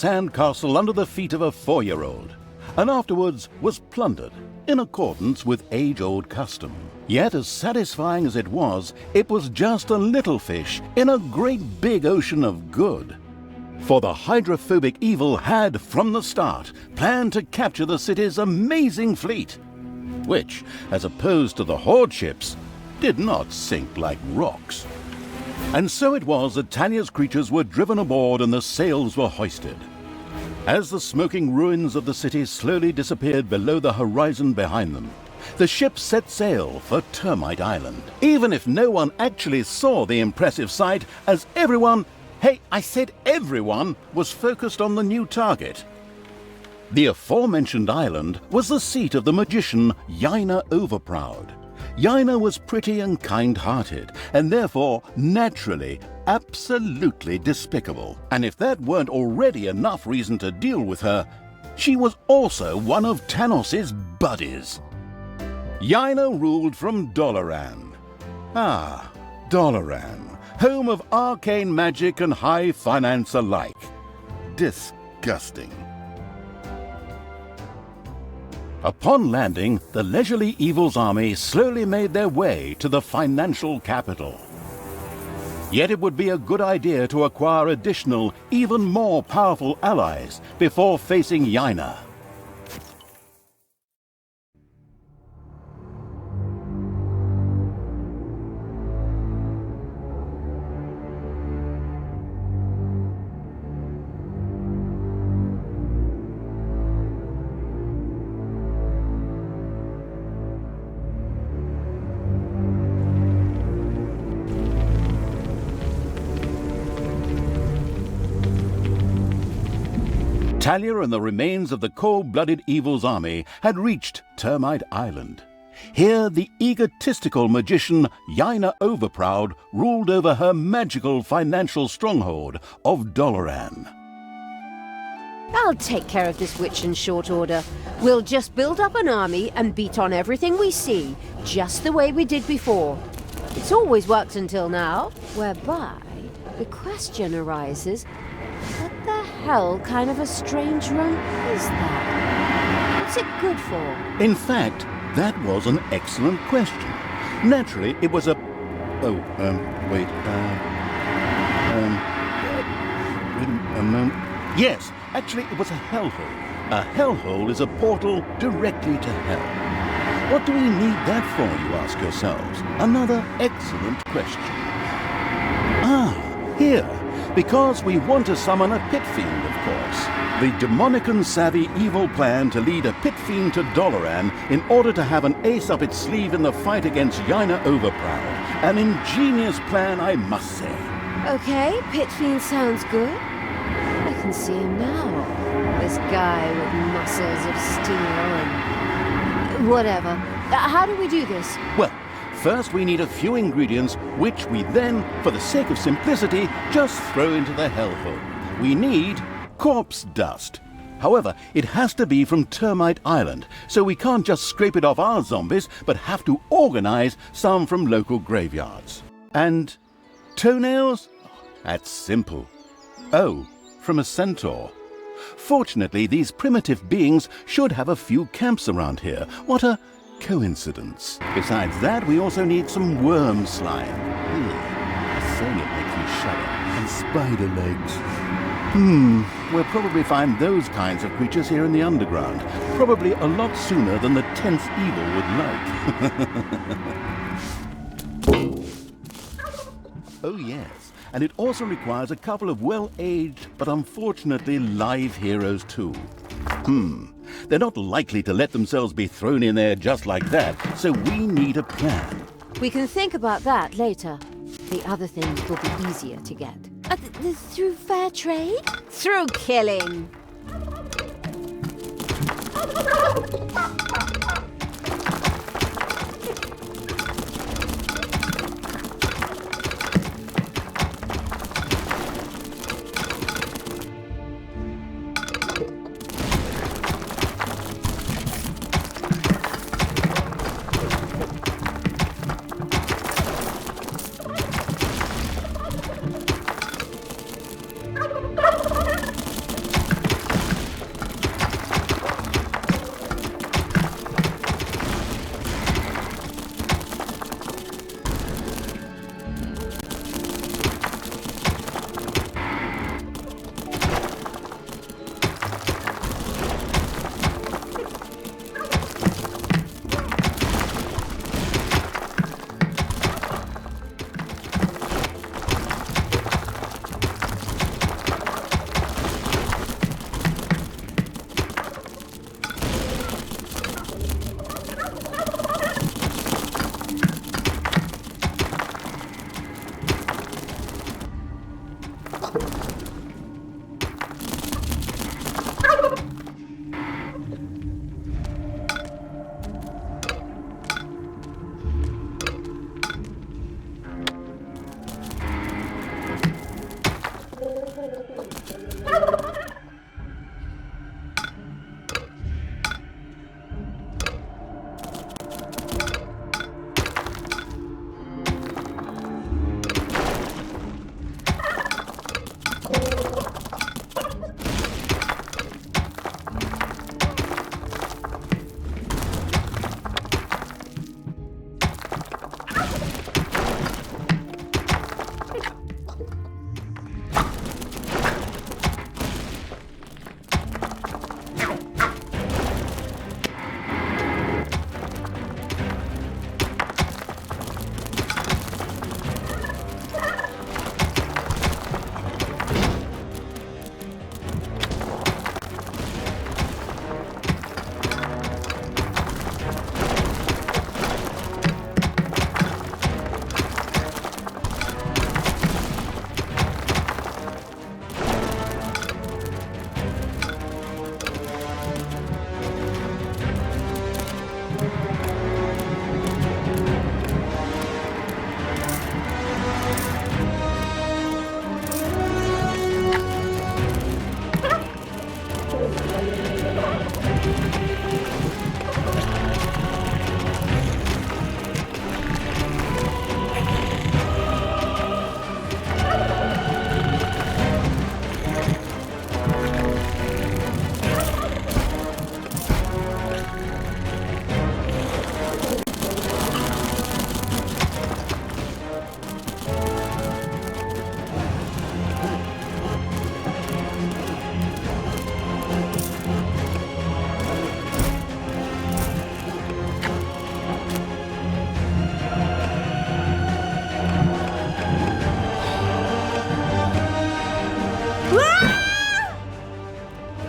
sand castle under the feet of a 4-year-old, and afterwards was plundered in accordance with age-old custom. Yet as satisfying as it was just a little fish in a great big ocean of good. For the hydrophobic evil had, from the start, planned to capture the city's amazing fleet, which, as opposed to the Horde ships, did not sink like rocks. And so it was that Talia's creatures were driven aboard and the sails were hoisted. As the smoking ruins of the city slowly disappeared below the horizon behind them, the ship set sail for Termite Island. Even if no one actually saw the impressive sight, as everyone, hey, I said everyone, was focused on the new target. The aforementioned island was the seat of the magician Yaina Overproud. Yaina was pretty and kind-hearted, and therefore, naturally, absolutely despicable. And if that weren't already enough reason to deal with her, she was also one of Tanos's buddies. Yaina ruled from Doloran. Ah, Doloran, home of arcane magic and high finance alike. Disgusting. Upon landing, the leisurely Evil's army slowly made their way to the financial capital. Yet it would be a good idea to acquire additional, even more powerful allies before facing Yaina. Talia and the remains of the cold-blooded Evil's army had reached Termite Island. Here, the egotistical magician Yaina Overproud ruled over her magical financial stronghold of Doloran. I'll take care of this witch in short order. We'll just build up an army and beat on everything we see, just the way we did before. It's always worked until now, whereby the question arises, what the hell kind of a strange rump is that? What's it good for? In fact, that was an excellent question. Naturally, it was a... wait a moment. Yes, actually, it was a hellhole. A hellhole is a portal directly to hell. What do we need that for, you ask yourselves? Another excellent question. Ah, here. Because we want to summon a pit fiend, of course. The demonic and savvy Evil plan to lead a pit fiend to Doloran in order to have an ace up its sleeve in the fight against Yaina Overproud. An ingenious plan, I must say. Okay, pit fiend sounds good. I can see him now. This guy with muscles of steel and... whatever. How do we do this? Well, first we need a few ingredients, which we then, for the sake of simplicity, just throw into the hellhole. We need corpse dust. However, it has to be from Termite Island, so we can't just scrape it off our zombies, but have to organize some from local graveyards. And toenails? That's simple. Oh, from a centaur. Fortunately, these primitive beings should have a few camps around here. What a coincidence. Besides that, we also need some worm slime. Saying it makes me shudder. And spider legs. We'll probably find those kinds of creatures here in the underground. Probably a lot sooner than the tense Evil would like. Oh yes, and it also requires a couple of well-aged, but unfortunately live heroes too. They're not likely to let themselves be thrown in there just like that, so we need a plan. We can think about that later. The other things will be easier to get. Through fair trade? Through killing.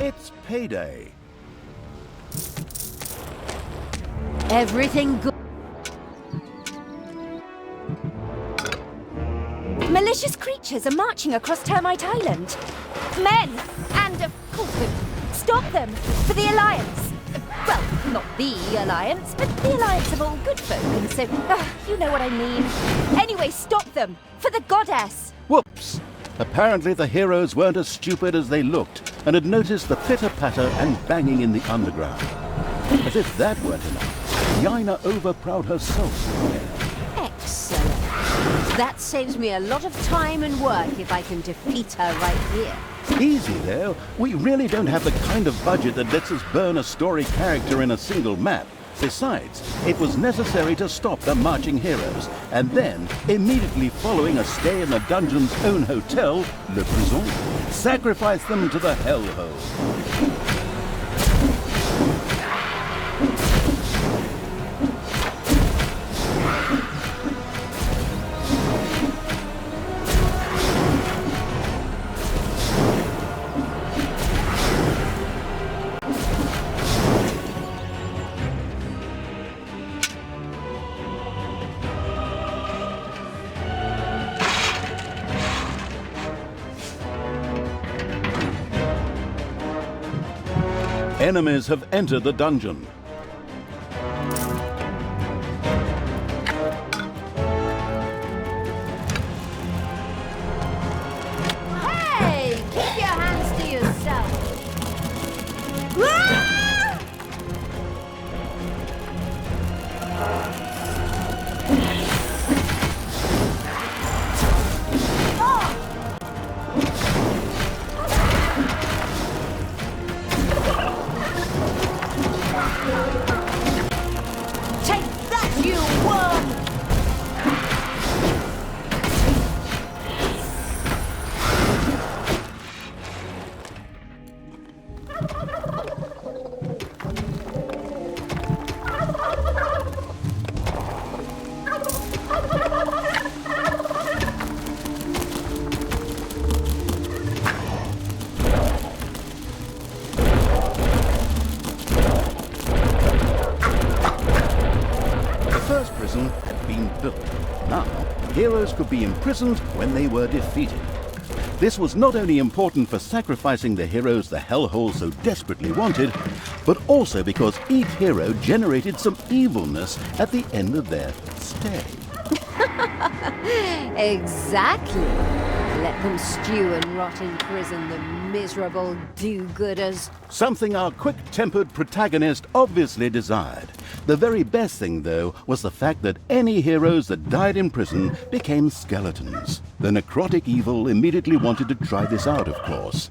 It's payday. Everything good. Malicious creatures are marching across Termite Island. Men! And, of course, women. Stop them! For the Alliance! Well, not the Alliance, but the Alliance of all good folk, and so, you know what I mean. Anyway, stop them! For the Goddess! Whoops! Apparently the heroes weren't as stupid as they looked and had noticed the pitter-patter and banging in the underground. As if that weren't enough, Yaina overproud herself. Excellent. That saves me a lot of time and work if I can defeat her right here. Easy though, we really don't have the kind of budget that lets us burn a story character in a single map. Besides, it was necessary to stop the marching heroes, and then, immediately following a stay in the dungeon's own hotel, Le Prison, sacrifice them to the hellhole. Enemies have entered the dungeon. Hey! Keep your hands to yourself! Take that, you worm! Had been built. Now, heroes could be imprisoned when they were defeated. This was not only important for sacrificing the heroes the hellhole so desperately wanted, but also because each hero generated some evilness at the end of their stay. Exactly. Let them stew and rot in prison, the miserable do-gooders. Something our quick-tempered protagonist obviously desired. The very best thing, though, was the fact that any heroes that died in prison became skeletons. The necrotic evil immediately wanted to try this out, of course.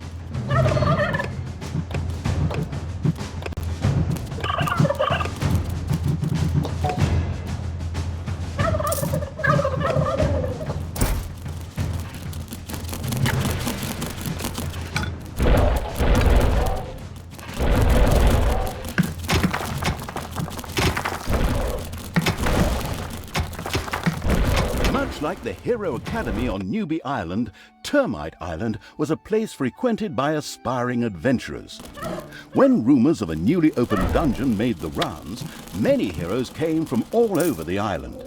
Like the Hero Academy on Newbie Island, Termite Island was a place frequented by aspiring adventurers. When rumors of a newly opened dungeon made the rounds, many heroes came from all over the island.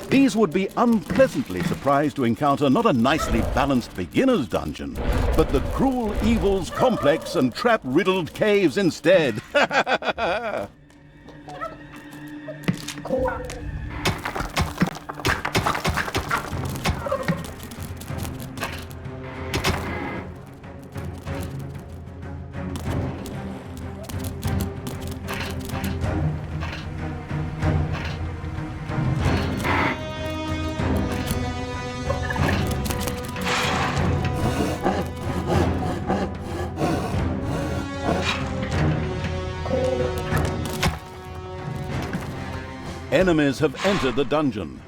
These would be unpleasantly surprised to encounter not a nicely balanced beginner's dungeon, but the cruel evils complex and trap-riddled caves instead. Enemies have entered the dungeon.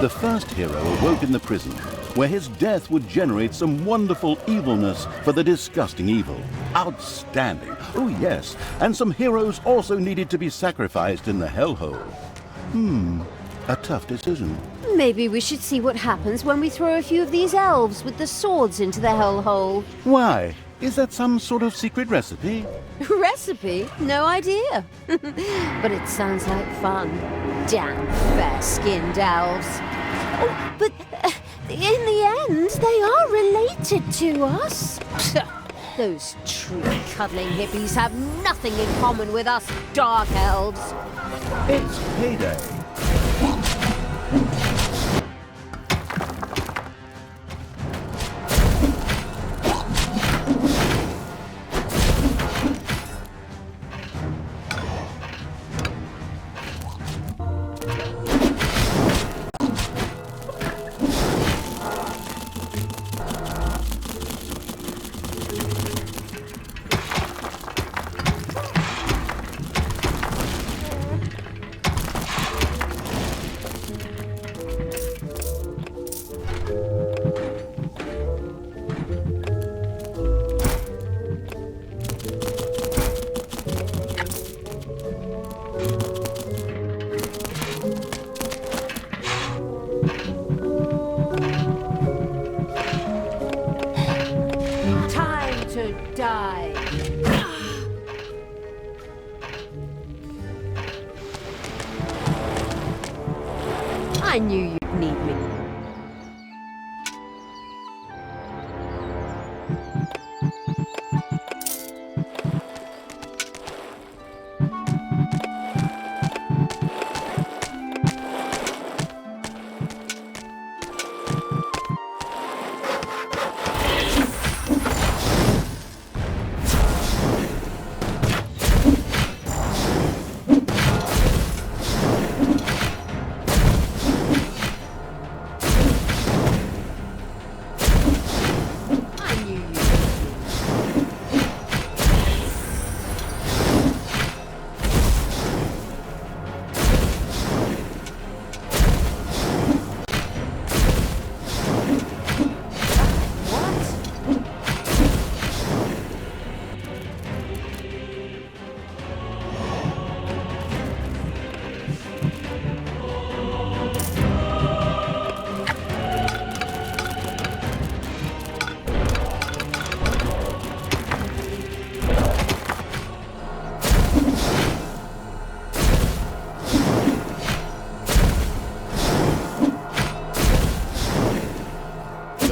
The first hero awoke in the prison, where his death would generate some wonderful evilness for the disgusting evil. Outstanding! Oh yes, and some heroes also needed to be sacrificed in the hellhole. A tough decision. Maybe we should see what happens when we throw a few of these elves with the swords into the hellhole. Why? Is that some sort of secret recipe? Recipe? No idea. But it sounds like fun. Damn fair-skinned elves. Oh, but in the end, they are related to us. Those tree-cuddling hippies have nothing in common with us dark elves. It's payday. Time to die. I knew you'd need me.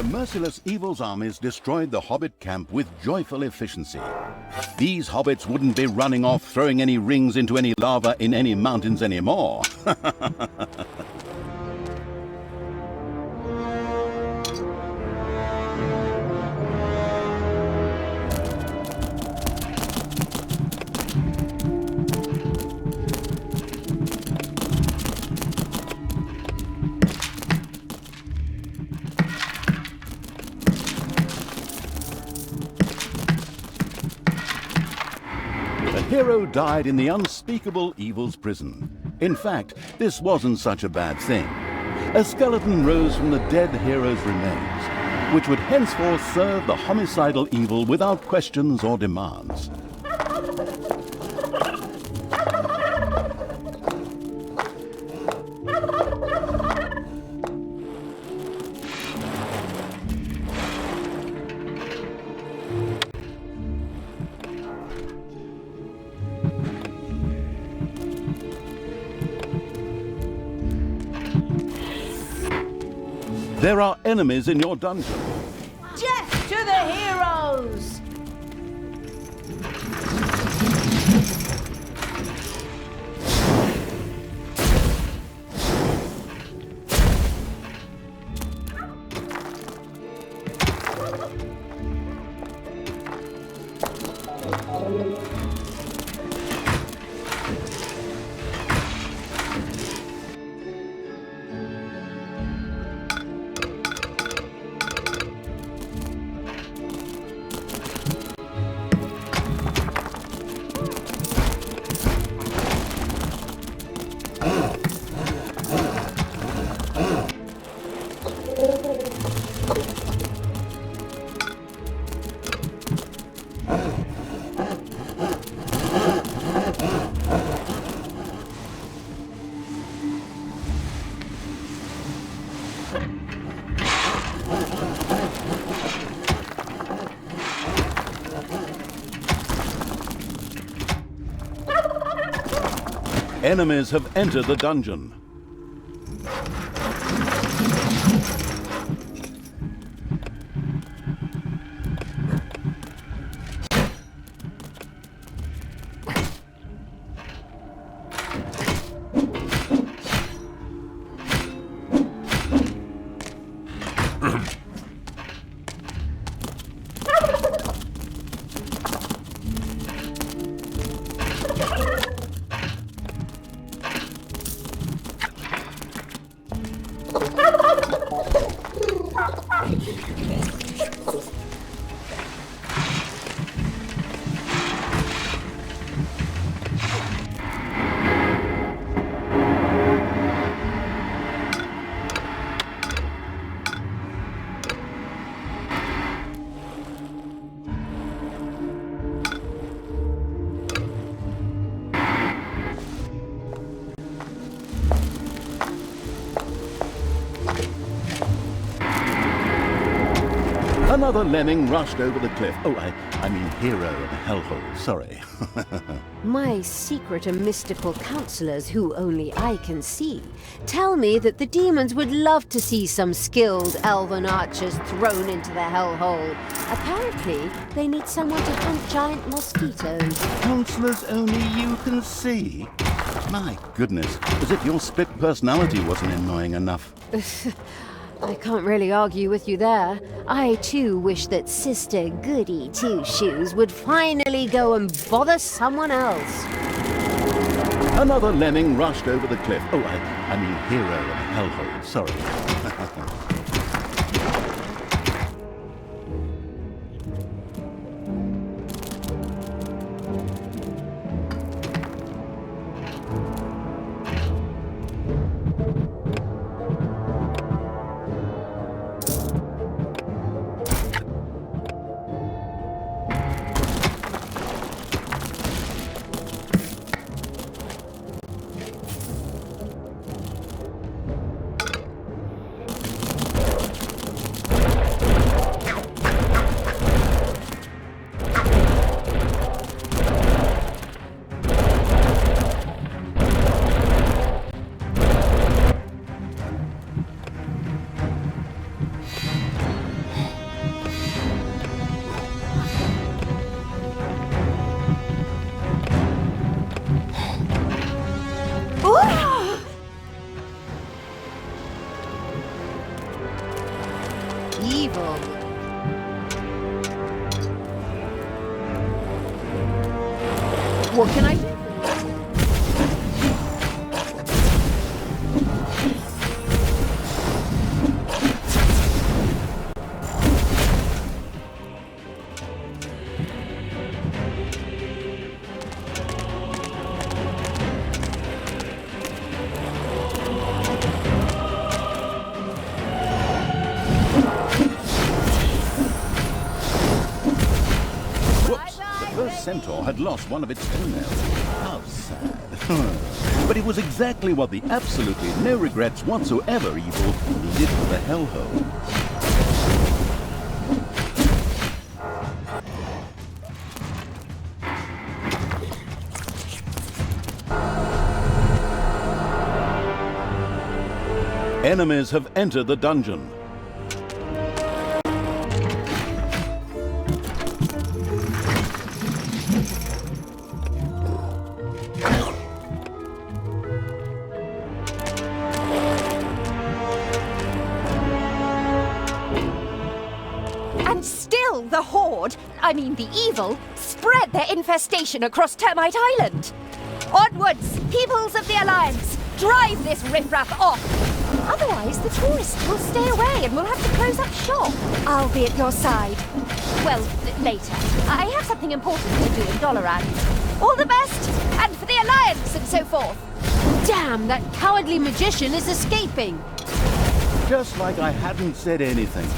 Merciless Evil's armies destroyed the Hobbit camp with joyful efficiency. These hobbits wouldn't be running off throwing any rings into any lava in any mountains anymore. The hero died in the unspeakable evil's prison. In fact, this wasn't such a bad thing. A skeleton rose from the dead hero's remains, which would henceforth serve the homicidal evil without questions or demands. There are enemies in your dungeon. Death to the heroes! Enemies have entered the dungeon. Another lemming rushed over the cliff. Oh, I mean hero in a hellhole, sorry. My secret and mystical counselors, who only I can see, tell me that the demons would love to see some skilled elven archers thrown into the hellhole. Apparently, they need someone to hunt giant mosquitoes. Counselors only you can see? My goodness, as if your split personality wasn't annoying enough. I can't really argue with you there. I too wish that Sister Goody Two-Shoes would finally go and bother someone else. Another lemming rushed over the cliff. Oh, I mean hero in a hellhole, sorry. Evil. What can I do? Centaur had lost one of its toenails. How sad. But it was exactly what the absolutely no regrets whatsoever evil needed for the hellhole. Enemies have entered the dungeon. And still the Horde, I mean the evil, spread their infestation across Termite Island. Onwards, peoples of the Alliance, drive this riffraff off. Otherwise, the tourists will stay away and we'll have to close up shop. I'll be at your side. Well, later. I have something important to do in Doloran. All the best, and for the Alliance and so forth. Damn, that cowardly magician is escaping. Just like I hadn't said anything.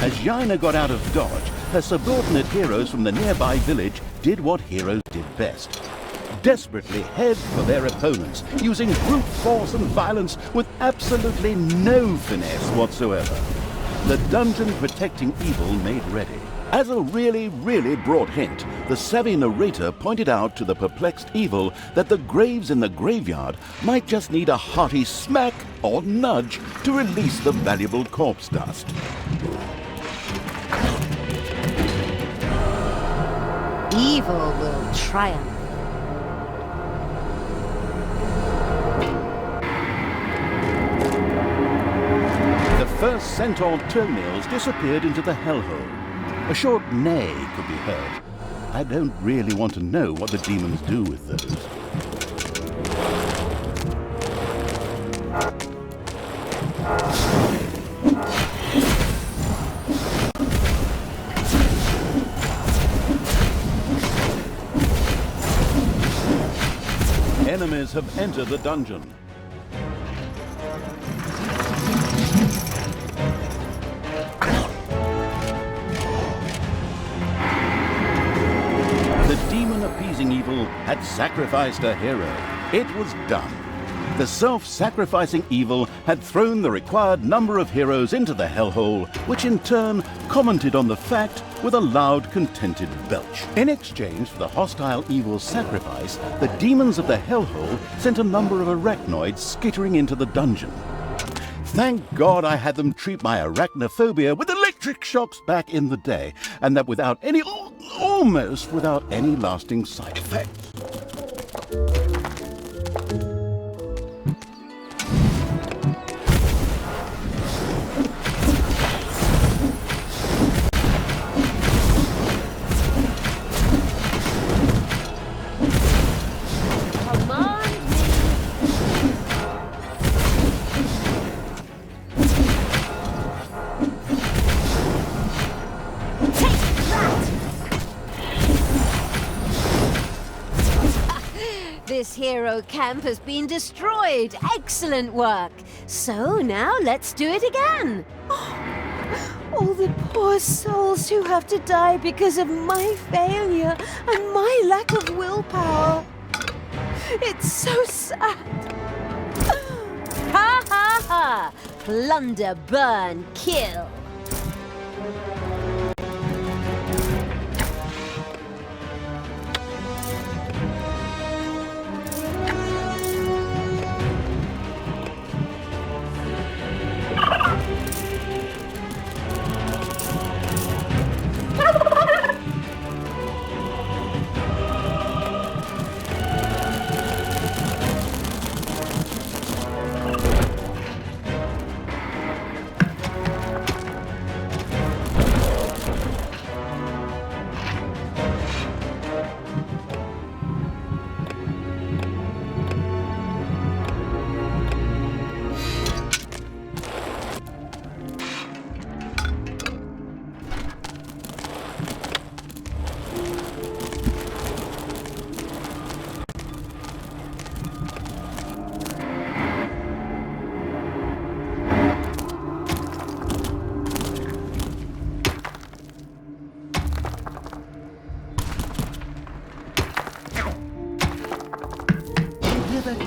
As Jaina got out of dodge, her subordinate heroes from the nearby village did what heroes did best. Desperately head for their opponents, using brute force and violence with absolutely no finesse whatsoever. The dungeon protecting evil made ready, As a really broad hint, the savvy narrator pointed out to the perplexed Evil that the graves in the graveyard might just need a hearty smack or nudge to release the valuable corpse dust. Evil will triumph. The first centaur toenails disappeared into the hellhole. A short neigh could be heard. I don't really want to know what the demons do with those. Enemies have entered the dungeon. The demon-appeasing Evil had sacrificed a hero. It was done. The self-sacrificing Evil had thrown the required number of heroes into the hellhole, which in turn commented on the fact with a loud, contented belch. In exchange for the hostile Evil's sacrifice, the demons of the hellhole sent a number of arachnoids skittering into the dungeon. Thank God I had them treat my arachnophobia with electric shocks back in the day, and that without any, almost without any lasting side effects. This hero camp has been destroyed. Excellent work. So now let's do it again. All the poor souls who have to die because of my failure and my lack of willpower. It's so sad. Ha ha ha! Plunder, burn, kill.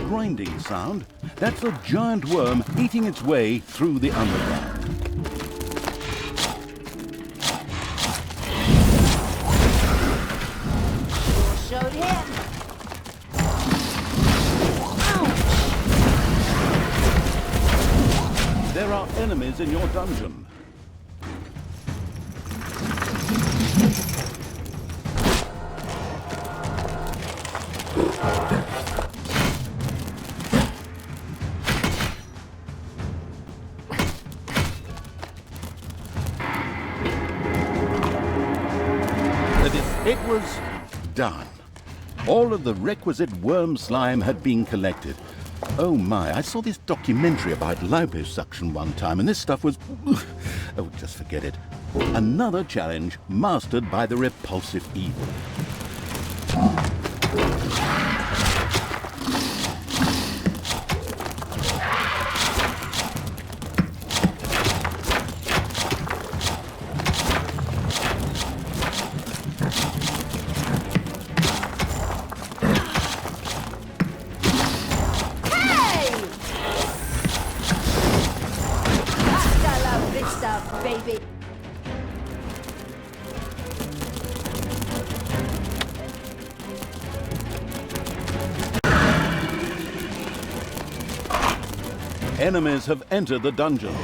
Grinding sound. That's a giant worm eating its way through the underground. Showed him. There are enemies in your dungeon. It was done. All of the requisite worm slime had been collected. Oh my, I saw this documentary about liposuction one time, and this stuff was... Oh, just forget it. Another challenge mastered by the repulsive Evil. Baby. Enemies have entered the dungeon.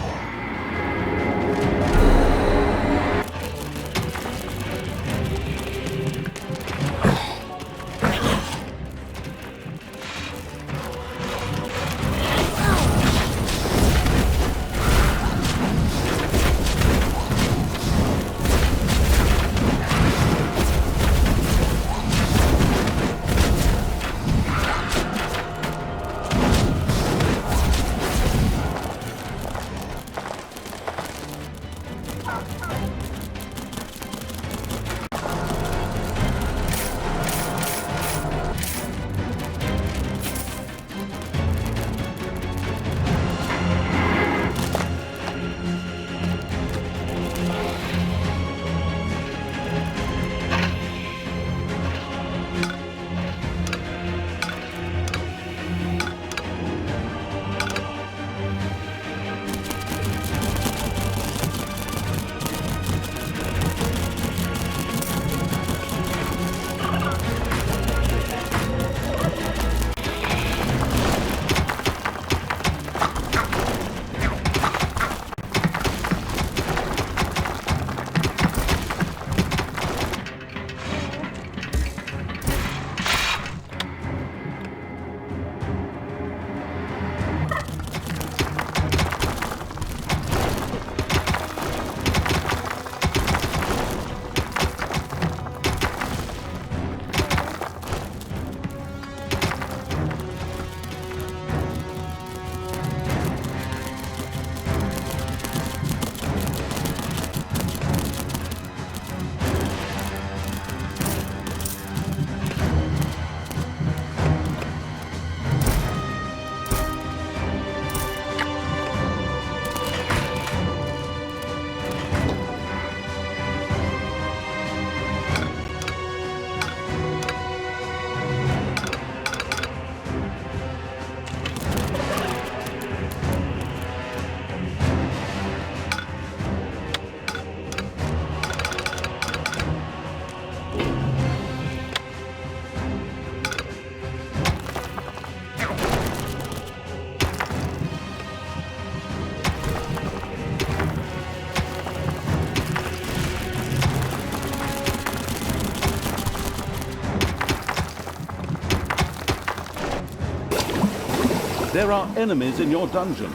There are enemies in your dungeon.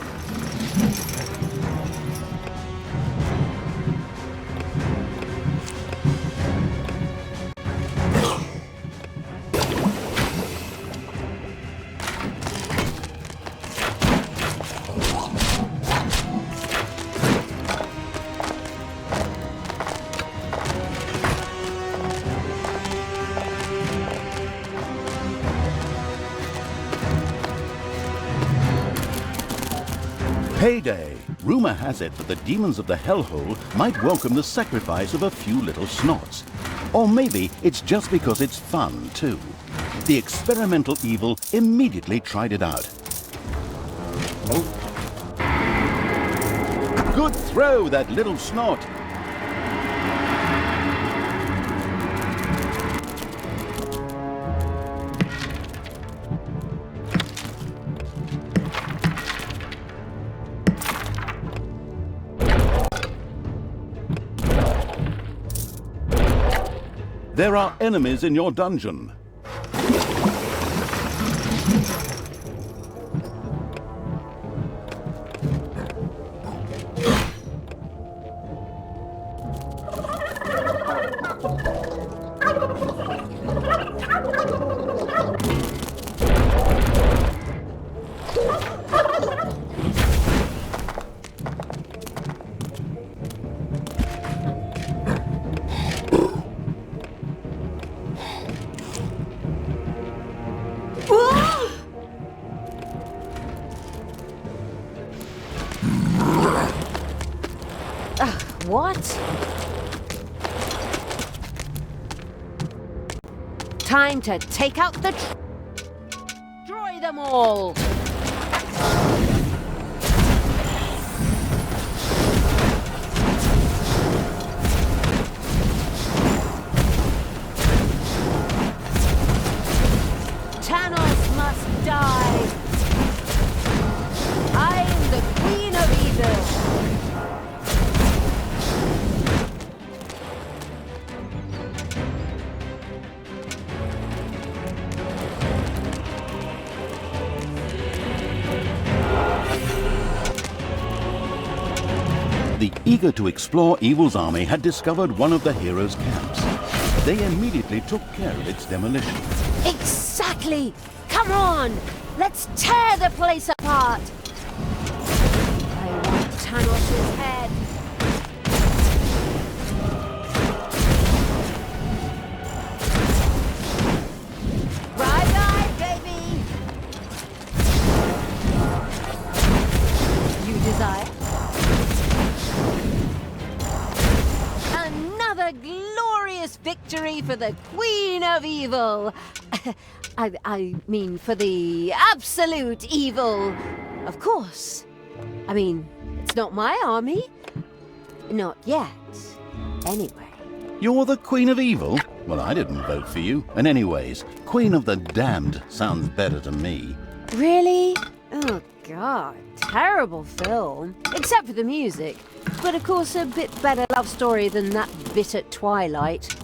Payday! Rumor has it that the demons of the hellhole might welcome the sacrifice of a few little snots. Or maybe it's just because it's fun, too. The experimental evil immediately tried it out. Good throw, that little snot! There are enemies in your dungeon. What? Time to take out the destroy them all! Tanos must die! I The eager-to-explore evil's army had discovered one of the heroes' camps. They immediately took care of its demolition. Exactly! Come on! Let's tear the place apart! I want Tanos' head! Bye-bye, baby! You desire? Another glorious victory for the Queen of Evil! I mean, for the absolute evil. Of course. I mean, it's not my army. Not yet. Anyway. You're the Queen of Evil? Well, I didn't vote for you. And anyways, Queen of the Damned sounds better to me. Really? Oh, God. Terrible film. Except for the music. But of course, a bit better love story than that bit at Twilight.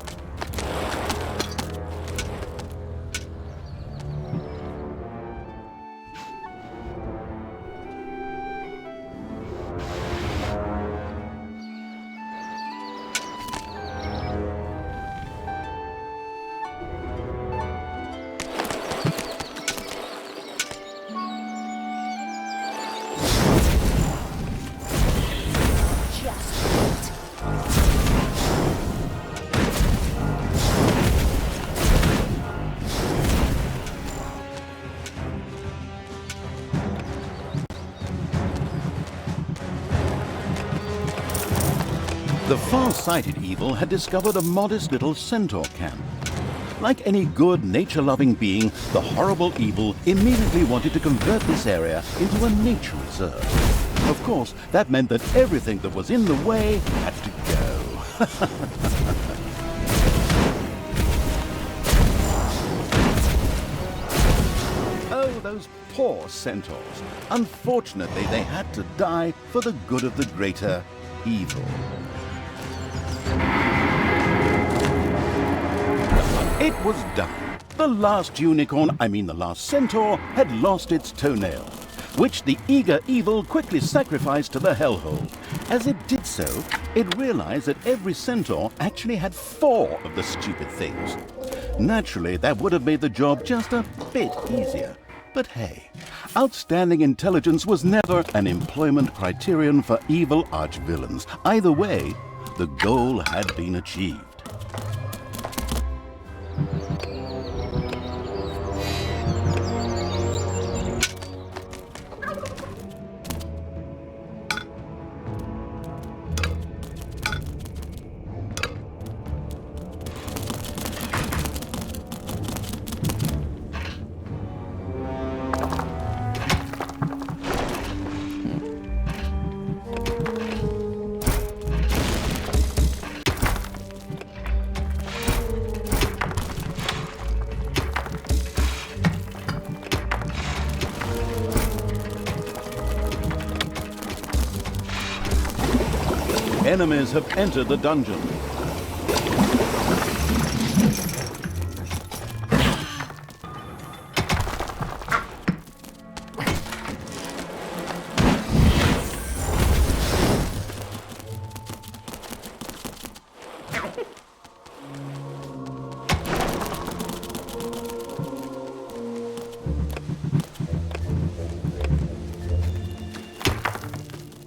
The far-sighted evil had discovered a modest little centaur camp. Like any good, nature-loving being, the horrible evil immediately wanted to convert this area into a nature reserve. Of course, that meant that everything that was in the way had to go. Oh, those poor centaurs. Unfortunately, they had to die for the good of the greater evil. It was done. The last unicorn, the last centaur, had lost its toenail, which the eager evil quickly sacrificed to the hellhole. As it did so, it realized that every centaur actually had 4 of the stupid things. Naturally, that would have made the job just a bit easier. But hey, outstanding intelligence was never an employment criterion for evil archvillains. Either way, the goal had been achieved. Enemies have entered the dungeon.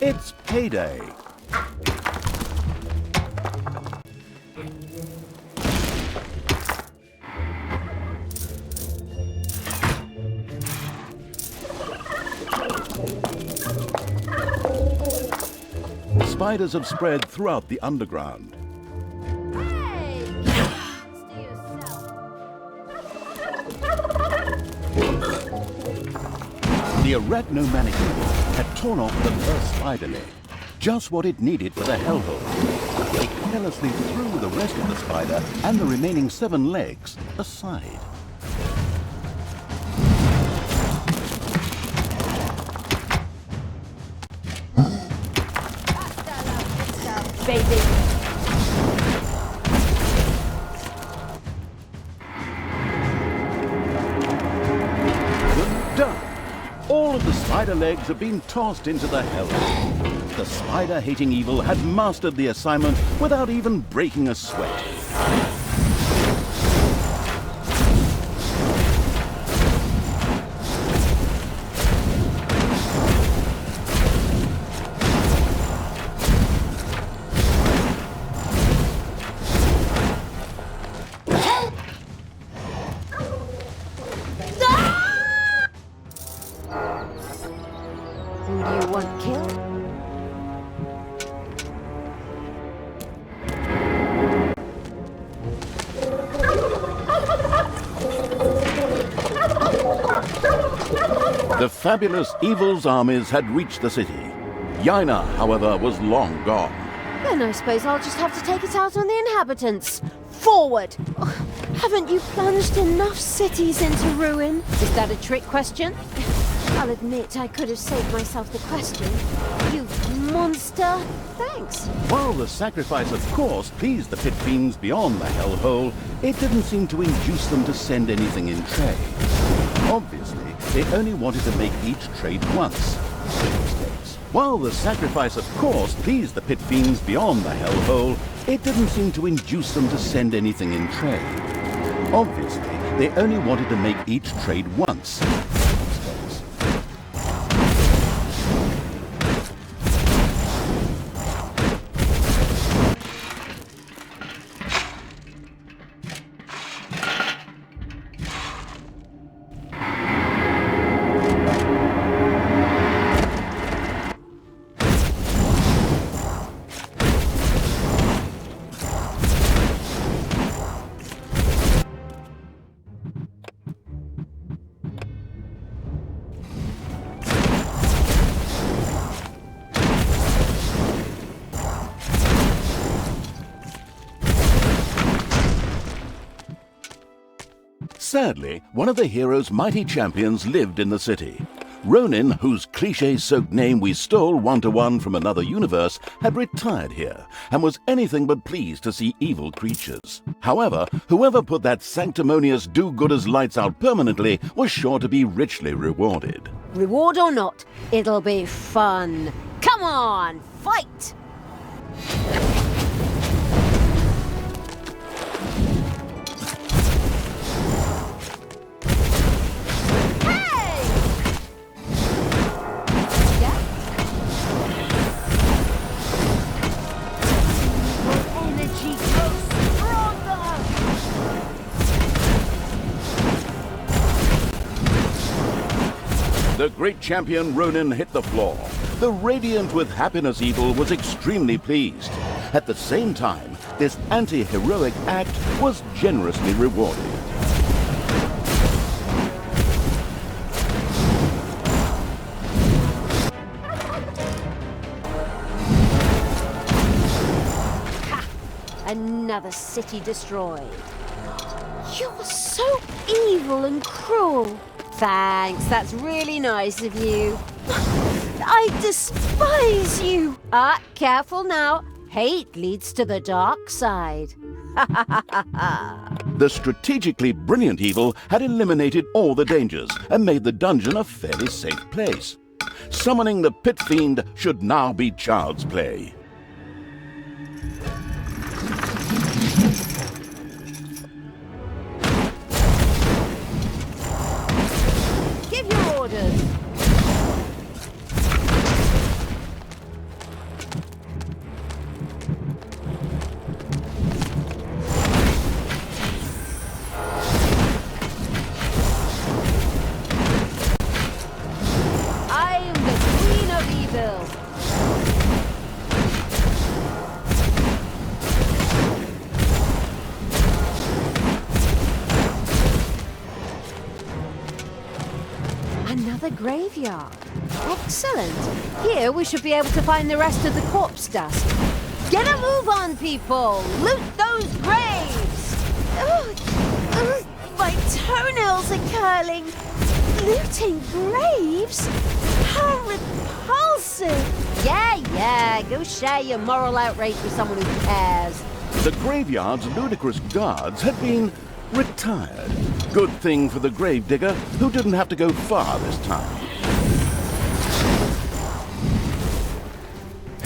It's payday. Spiders have spread throughout the underground. Hey! To yourself. The arachnomanic evil had torn off the first spider leg, just what it needed for the hellhole. They carelessly threw the rest of the spider and the remaining 7 legs aside. Baby. Done. All of the spider legs have been tossed into the hellhole. the spider-hating evil had mastered the assignment without even breaking a sweat. Who do you want killed? The fabulous evil's armies had reached the city. Yaina, however, was long gone. Then I suppose I'll just have to take it out on the inhabitants. Forward! Oh, haven't you plunged enough cities into ruin? Is that a trick question? I'll admit I could have saved myself the question. You monster! Thanks. While the sacrifice, of course, pleased the pit fiends beyond the hellhole, it didn't seem to induce them to send anything in trade. Obviously, they only wanted to make each trade once. While the sacrifice, of course, pleased the pit fiends beyond the hellhole, it didn't seem to induce them to send anything in trade. Obviously, they only wanted to make each trade once. Sadly, one of the hero's mighty champions lived in the city. Ronin, whose cliché-soaked name we stole one-to-one from another universe, had retired here and was anything but pleased to see evil creatures. However, whoever put that sanctimonious do-gooders lights out permanently was sure to be richly rewarded. Reward or not, it'll be fun. Come on, fight! The great champion Ronin hit the floor. The radiant with happiness evil was extremely pleased. At the same time, this anti-heroic act was generously rewarded. Another city destroyed. You're so evil and cruel. Thanks, that's really nice of you. I despise you. Careful now. Hate leads to the dark side. The strategically brilliant evil had eliminated all the dangers and made the dungeon a fairly safe place. Summoning the pit fiend should now be child's play. Another graveyard. Excellent. Here we should be able to find the rest of the corpse dust. Get a move on, people! Loot those graves! My toenails are curling. Looting graves? How repulsive! Yeah, go share your moral outrage with someone who cares. The graveyard's ludicrous guards had been retired. Good thing for the gravedigger, who didn't have to go far this time.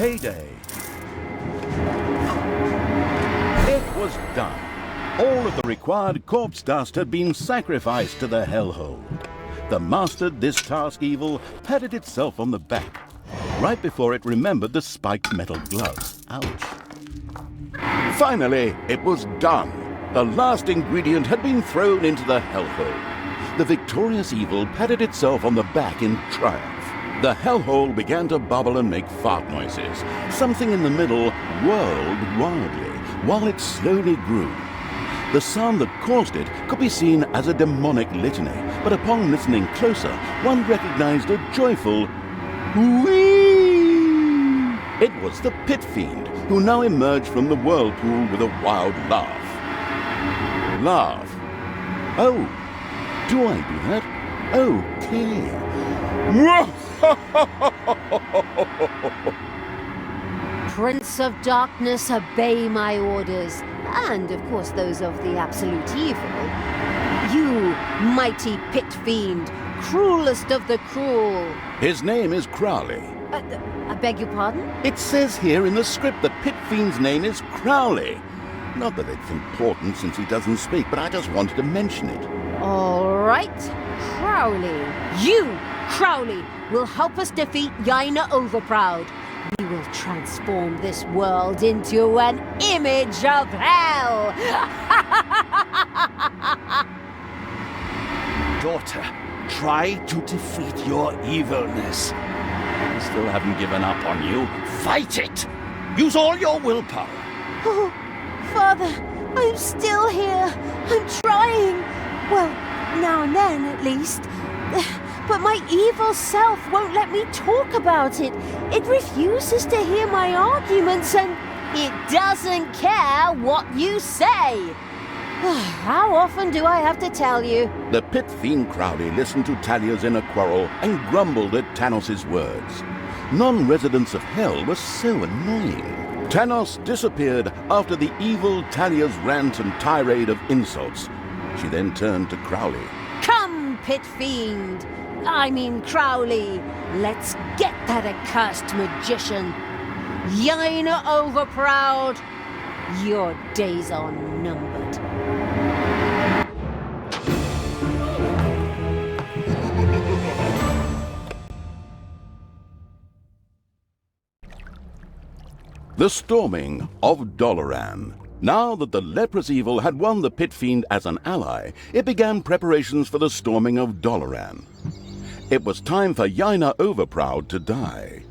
payday. It was done. All of the required corpse dust had been sacrificed to the Hellhold. The mastered this task evil patted itself on the back, right before it remembered the spiked metal gloves. Ouch. Finally, it was done. The last ingredient had been thrown into the Hellhole. The victorious evil patted itself on the back in triumph. The Hellhole began to bubble and make fart noises. Something in the middle whirled wildly, while it slowly grew. The sound that caused it could be seen as a demonic litany, but upon listening closer, one recognized a joyful whee! It was the Pit Fiend, who now emerged from the whirlpool with a wild laugh. Laugh. Oh, do I do that? Okay. Prince of Darkness, obey my orders, and of course those of the absolute evil. You, mighty Pit Fiend, cruelest of the cruel. His name is Crowley. I beg your pardon? It says here in the script that Pit Fiend's name is Crowley. Not that it's important since he doesn't speak, but I just wanted to mention it. All right, Crowley. You, Crowley, will help us defeat Yaina Overproud. We will transform this world into an image of hell. Daughter, try to defeat your evilness. I still haven't given up on you. Fight it! Use all your willpower. Oh, Father, I'm still here. I'm trying. Well, now and then, at least. But my evil self won't let me talk about it. It refuses to hear my arguments, and it doesn't care what you say. How often do I have to tell you? The Pit Fiend Crowley listened to Talia's inner quarrel and grumbled at Tanos' words. Non-residents of Hell were so annoying. Tanos disappeared after the evil Talia's rant and tirade of insults. She then turned to Crowley. Come, Pit Fiend. I mean Crowley. Let's get that accursed magician. Yaina Overproud. Your days are numbered. The storming of Doloran. Now that the leprous evil had won the Pit Fiend as an ally, it began preparations for the storming of Doloran. It was time for Yaina Overproud to die.